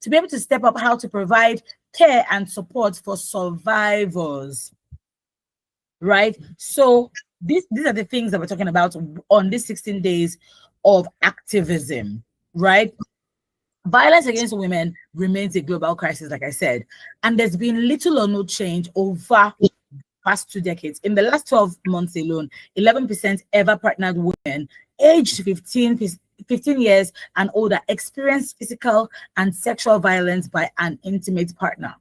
to be able to step up how to provide care and support for survivors, right? So these are the things that we're talking about on these 16 days of activism, right? Violence against women remains a global crisis, like I said, and there's been little or no change over the past 2 decades. In the last 12 months alone, 11% ever pregnant women aged 15 years and older experienced physical and sexual violence by an intimate partner.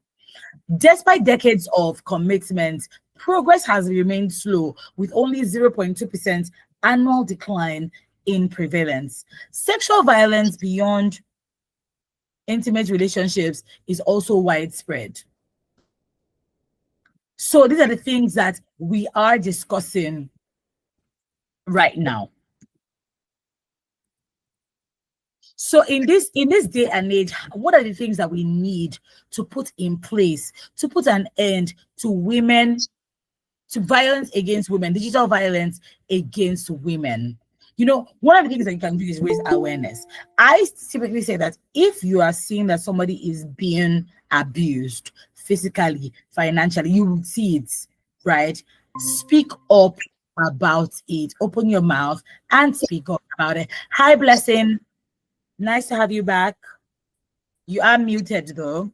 Despite decades of commitment, progress has remained slow, with only 0.2% annual decline in prevalence. Sexual violence beyond intimate relationships is also widespread. So these are the things that we are discussing right now. So in this day and age, what are the things that we need to put in place to put an end to violence against women, digital violence against women? You know, one of the things that you can do is raise awareness. I typically say that if you are seeing that somebody is being abused physically, financially, you will see it, right? Speak up about it. Open your mouth and speak up about it. Hi, Blessing. Nice to have you back. You are muted though.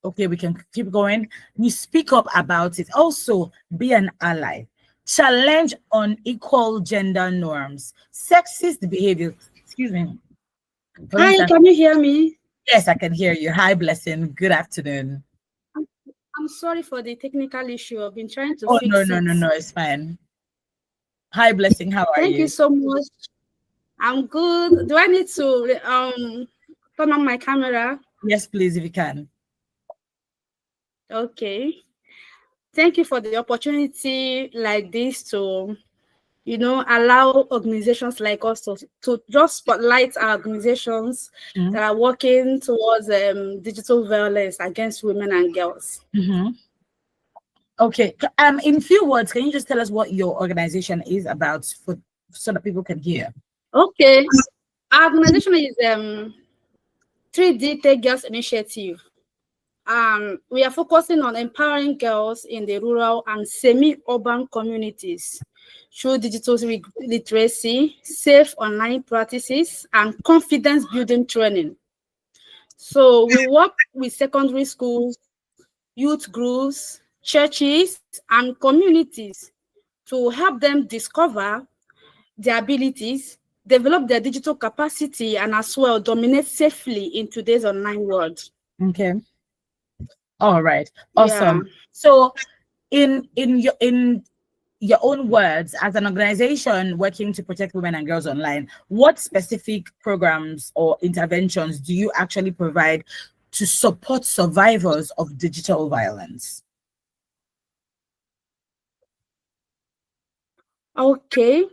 Okay, we can keep going. You speak up about it. Also, be an ally. Challenge unequal gender norms, sexist behavior. Excuse me. Hi, can you hear me? Yes, I can hear you. Hi, Blessing. Good afternoon. I'm sorry for the technical issue. I've been trying to Oh, fix no, it. it's fine. Hi, Blessing. How are Thank you? you so much. I'm good. Do I need to turn on my camera? Yes, please, if you can. Okay. Thank you for the opportunity like this to, allow organizations like us to just spotlight our organizations that are working towards digital violence against women and girls. Okay. In few words, can you just tell us what your organization is about so that people can hear? Okay. Our organization is 3D Tech Girls Initiative. We are focusing on empowering girls in the rural and semi-urban communities through digital literacy, safe online practices, and confidence-building training. So we work with secondary schools, youth groups, churches, and communities to help them discover their abilities, develop their digital capacity, and as well dominate safely in today's online world. Okay. All right. Awesome. Yeah. So in your own words, as an organization working to protect women and girls online, what specific programs or interventions do you actually provide to support survivors of digital violence? Okay.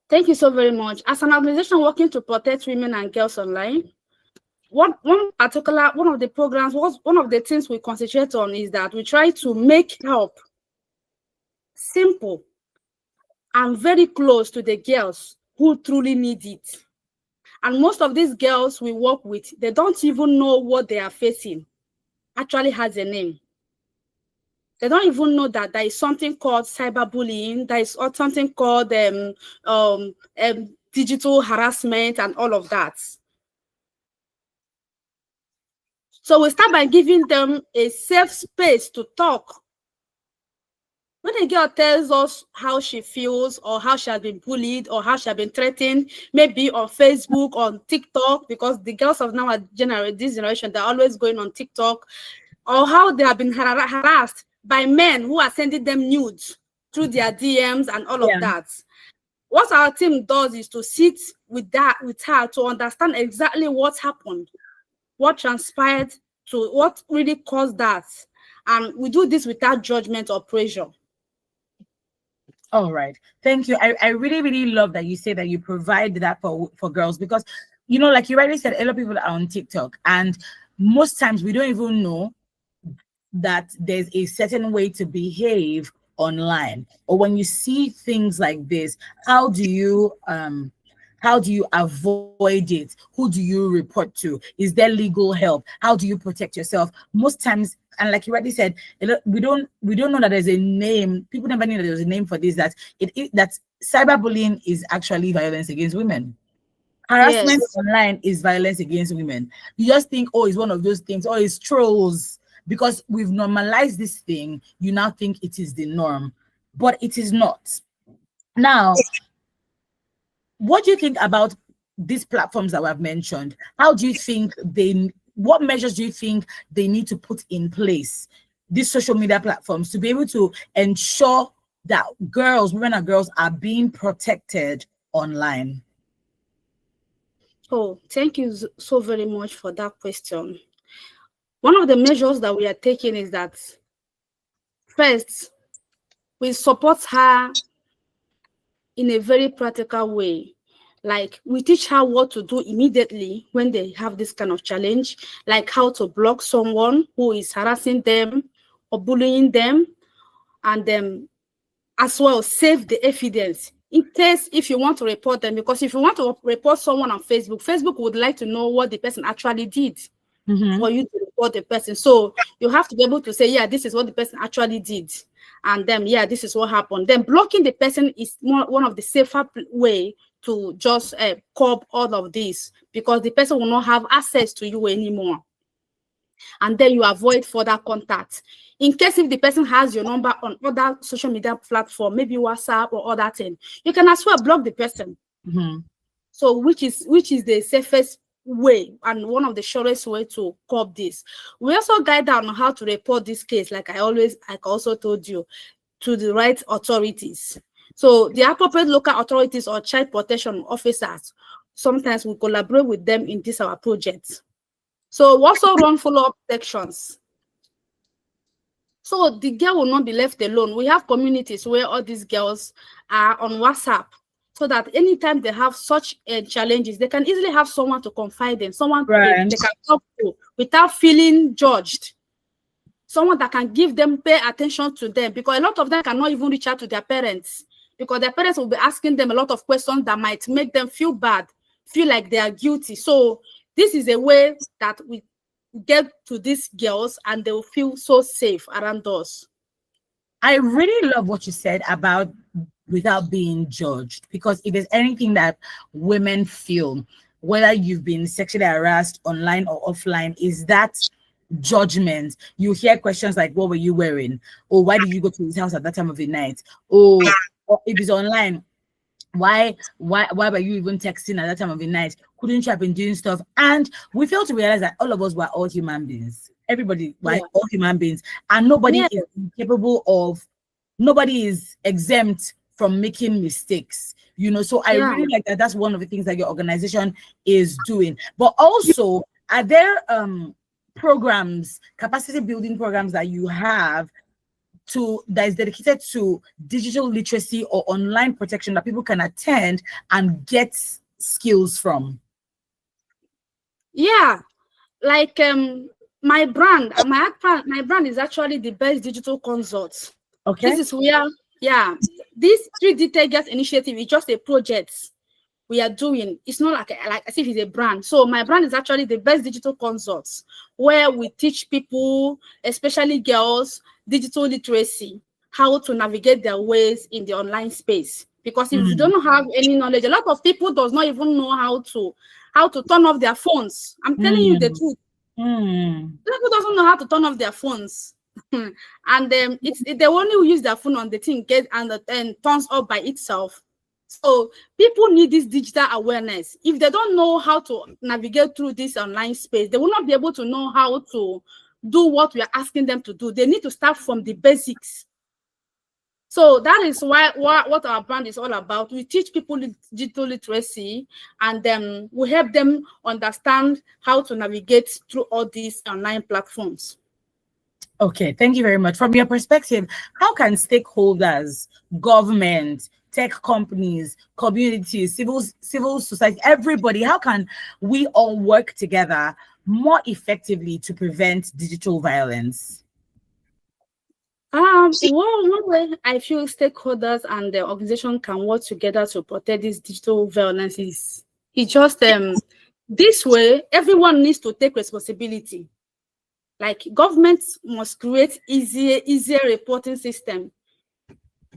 Thank you so very much. As an organization working to protect women and girls online, one of the programs, one of the things we concentrate on is that we try to make help simple and very close to the girls who truly need it. And most of these girls we work with, they don't even know what they are facing actually has a name. They don't even know that there is something called cyberbullying, there is something called digital harassment and all of that. So we start by giving them a safe space to talk. When a girl tells us how she feels or how she has been bullied or how she has been threatened, maybe on Facebook, on TikTok, because the girls of now this generation, they're always going on TikTok, or how they have been harassed by men who are sending them nudes through their DMs and all of that. What our team does is to sit with her to understand exactly what happened, what transpired, to what really caused that. And we do this without judgment or pressure. All right. Thank you. I really, really love that you say that you provide that for girls, because, you know, like you rightly said, a lot of people are on TikTok, and most times we don't even know that there's a certain way to behave online. Or when you see things like this, how do you How do you avoid it? Who do you report to? Is there legal help? How do you protect yourself? Most times, and like you already said, we don't know that there's a name. People never knew that there's a name for this. That cyberbullying is actually violence against women. Harassment Yes. online is violence against women. You just think, oh, it's one of those things, oh, it's trolls. Because we've normalized this thing, you now think it is the norm, but it is not. Now, what do you think about these platforms that we have mentioned? How do you think what measures do you think they need to put in place, these social media platforms, to be able to ensure that women and girls are being protected online? Oh, thank you so very much for that question. One of the measures that we are taking is that first, we support her in a very practical way. Like, we teach her what to do immediately when they have this kind of challenge, like how to block someone who is harassing them or bullying them, and then as well save the evidence in case if you want to report them. Because if you want to report someone on Facebook would like to know what the person actually did for you to report the person. So you have to be able to say, yeah, this is what the person actually did, and then yeah, this is what happened. Then blocking the person is one of the safer way to just curb all of this, because the person will not have access to you anymore, and then you avoid further contact. In case if the person has your number on other social media platform, maybe WhatsApp or other thing, you can as well block the person. So which is the safest way and one of the surest way to curb this. We also guide on how to report this case, like I also told you, to the right authorities. So the appropriate local authorities or child protection officers, sometimes we collaborate with them in this our project. So we also run follow-up sections. So the girl will not be left alone. We have communities where all these girls are on WhatsApp, so that anytime they have such challenges, they can easily have someone to confide in, someone they can talk to without feeling judged, someone that can give them, pay attention to them, because a lot of them cannot even reach out to their parents, because their parents will be asking them a lot of questions that might make them feel bad, feel like they are guilty. So this is a way that we get to these girls and they will feel so safe around us. I really love what you said about without being judged, because if there's anything that women feel, whether you've been sexually harassed online or offline, is that judgment. You hear questions like, what were you wearing? Or why did you go to his house at that time of the night? Or if it's online, why were you even texting at that time of the night? Couldn't you have been doing stuff? And we fail to realize that all of us were all human beings. Everybody, right? All human beings, and nobody is incapable of, nobody is exempt from making mistakes. So I really like that. That's one of the things that your organization is doing. But also, are there programs, capacity building programs that you have that is dedicated to digital literacy or online protection that people can attend and get skills from? Yeah, like my brand is actually the best digital consult. Okay. This is where, this 3D Tech Gas initiative is just a project we are doing. It's not like as if it's a brand. So my brand is actually the best digital consults, where we teach people, especially girls, digital literacy, how to navigate their ways in the online space. Because if you don't have any knowledge, a lot of people does not even know how to turn off their phones. I'm telling you the truth. People doesn't know how to turn off their phones. And they only use their phone on the thing and turns off by itself. So people need this digital awareness. If they don't know how to navigate through this online space, they will not be able to know how to do what we are asking them to do. They need to start from the basics. So that is what our brand is all about. We teach people digital literacy, and then we help them understand how to navigate through all these online platforms. Okay, thank you very much. From your perspective, how can stakeholders, government, tech companies, communities, civil society, everybody, how can we all work together more effectively to prevent digital violence? One way I feel stakeholders and the organization can work together to protect this digital violence is just this way everyone needs to take responsibility. Like governments must create easier reporting system.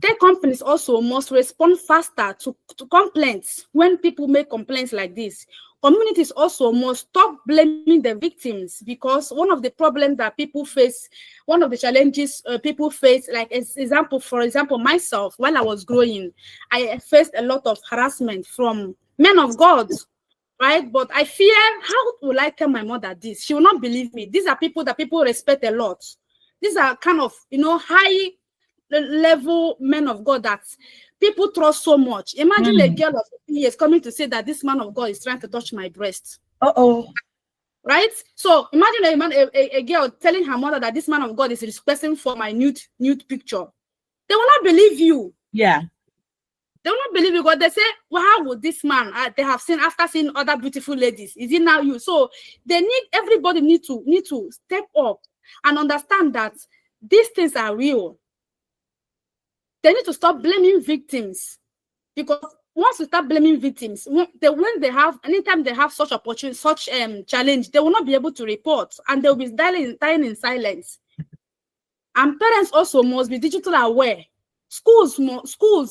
Tech companies also must respond faster to complaints when people make complaints like this. Communities also must stop blaming the victims, because one of the problems that people face, one of the challenges people face, like for example, myself, while I was growing, I faced a lot of harassment from men of God, right? But I fear, how will I tell my mother this? She will not believe me. These are people that people respect a lot. These are kind of, high level men of God that people trust so much. Imagine a girl of 15 years coming to say that this man of God is trying to touch my breast. Right? So imagine a girl telling her mother that this man of God is requesting for my nude picture. They will not believe you. Yeah. They will not believe you, because they say, well, how would this man, they have seen, after seeing other beautiful ladies, is it now you? So everybody need to step up and understand that these things are real. They need to stop blaming victims, because once you start blaming victims, anytime they have such opportunity, such challenge, they will not be able to report, and they'll be dying in silence. And parents also must be digital aware. Schools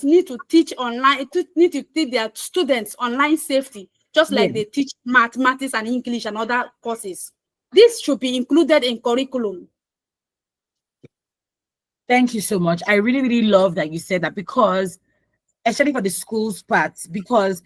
need to teach their students online safety, just like they teach mathematics and English and other courses. This should be included in curriculum. Thank you so much. I really, really love that you said that, because especially for the schools part, because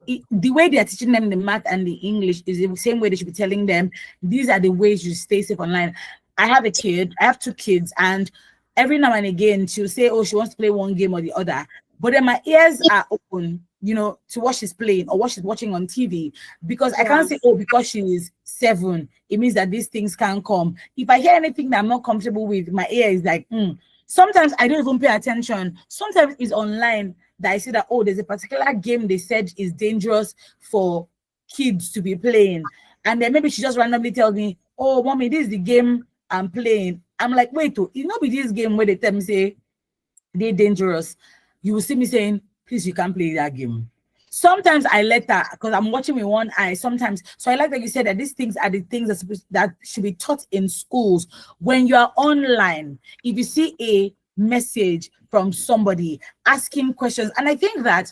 the way they are teaching them the math and the English is the same way they should be telling them these are the ways you stay safe online. I have 2 kids, and every now and again she'll say, oh, she wants to play one game or the other, but then my ears are open, to what she's playing or what she's watching on TV, because I can't say, oh, because she is 7, it means that these things can't come. If I hear anything that I'm not comfortable with, my ear is like, Sometimes I don't even pay attention. Sometimes it's online that I see that, oh, there's a particular game they said is dangerous for kids to be playing. And then maybe she just randomly tells me, oh, mommy, this is the game I'm playing. I'm like, wait, it not be this game where they tell me, say, they're dangerous. You will see me saying, please, you can't play that game. Sometimes I let that, because I'm watching with one eye sometimes. So I like that you said that these things are the things that should be taught in schools. When you are online, if you see a message from somebody asking questions, and I think that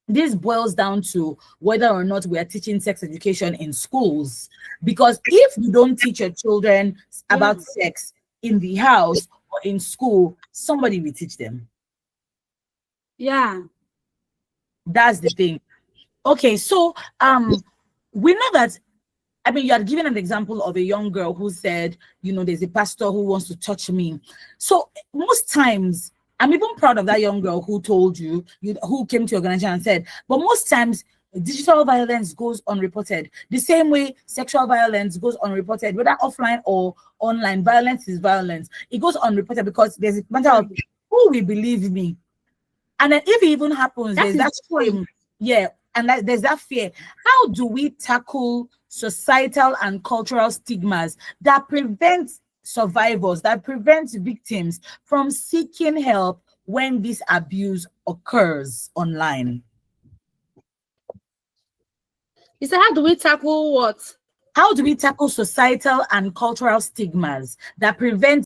this boils down to whether or not we are teaching sex education in schools. Because if you don't teach your children about sex in the house or in school, somebody will teach them. Yeah. That's the thing. Okay, so we know that, I mean, you had given an example of a young girl who said, there's a pastor who wants to touch me. So most times, I'm even proud of that young girl who told you, who came to your organization and said, but most times digital violence goes unreported. The same way sexual violence goes unreported, whether offline or online, violence is violence. It goes unreported because there's a matter of who will believe me. And then if it even happens, there's that shame. Yeah, and there's that fear. How do we tackle societal and cultural stigmas that prevent survivors, that prevent victims from seeking help when this abuse occurs online? You said, how do we tackle what? How do we tackle societal and cultural stigmas that prevent